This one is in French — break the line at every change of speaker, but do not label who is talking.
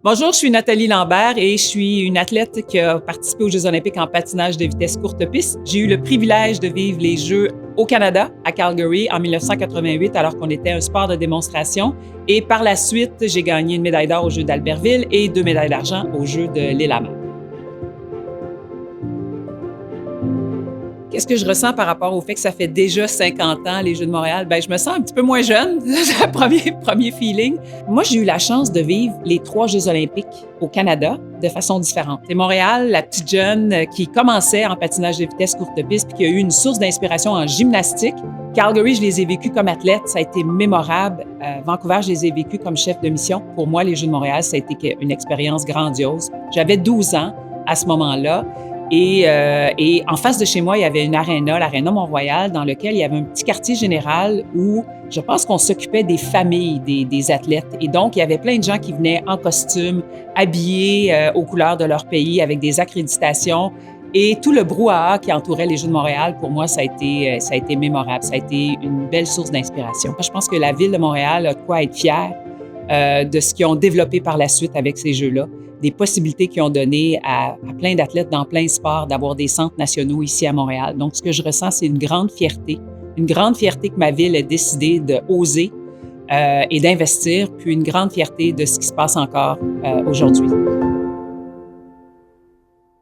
Bonjour, je suis Nathalie Lambert et je suis une athlète qui a participé aux Jeux olympiques en patinage de vitesse courte piste. J'ai eu le privilège de vivre les Jeux au Canada, à Calgary, en 1988, alors qu'on était un sport de démonstration. Et par la suite, j'ai gagné une médaille d'or aux Jeux d'Albertville et 2 médailles d'argent aux Jeux de l'Île-à-Mer. Qu'est-ce que je ressens par rapport au fait que ça fait déjà 50 ans, les Jeux de Montréal? Bien, je me sens un petit peu moins jeune, c'est le premier feeling. Moi, j'ai eu la chance de vivre les 3 Jeux olympiques au Canada de façon différente. C'est Montréal, la petite jeune qui commençait en patinage de vitesse courte piste puis qui a eu une source d'inspiration en gymnastique. Calgary, je les ai vécus comme athlète, ça a été mémorable. Vancouver, je les ai vécus comme chef de mission. Pour moi, les Jeux de Montréal, ça a été une expérience grandiose. J'avais 12 ans à ce moment-là. Et en face de chez moi, il y avait une aréna, l'aréna Mont-Royal, dans lequel il y avait un petit quartier général où je pense qu'on s'occupait des familles des athlètes. Et donc, il y avait plein de gens qui venaient en costume, habillés aux couleurs de leur pays, avec des accréditations. Et tout le brouhaha qui entourait les Jeux de Montréal, pour moi, ça a été mémorable. Ça a été une belle source d'inspiration. Je pense que la Ville de Montréal a de quoi être fière de ce qu'ils ont développé par la suite avec ces Jeux-là, des possibilités qu'ils ont données à plein d'athlètes dans plein de sports d'avoir des centres nationaux ici à Montréal. Donc, ce que je ressens, c'est une grande fierté que ma ville ait décidé d'oser et d'investir, puis une grande fierté de ce qui se passe encore aujourd'hui.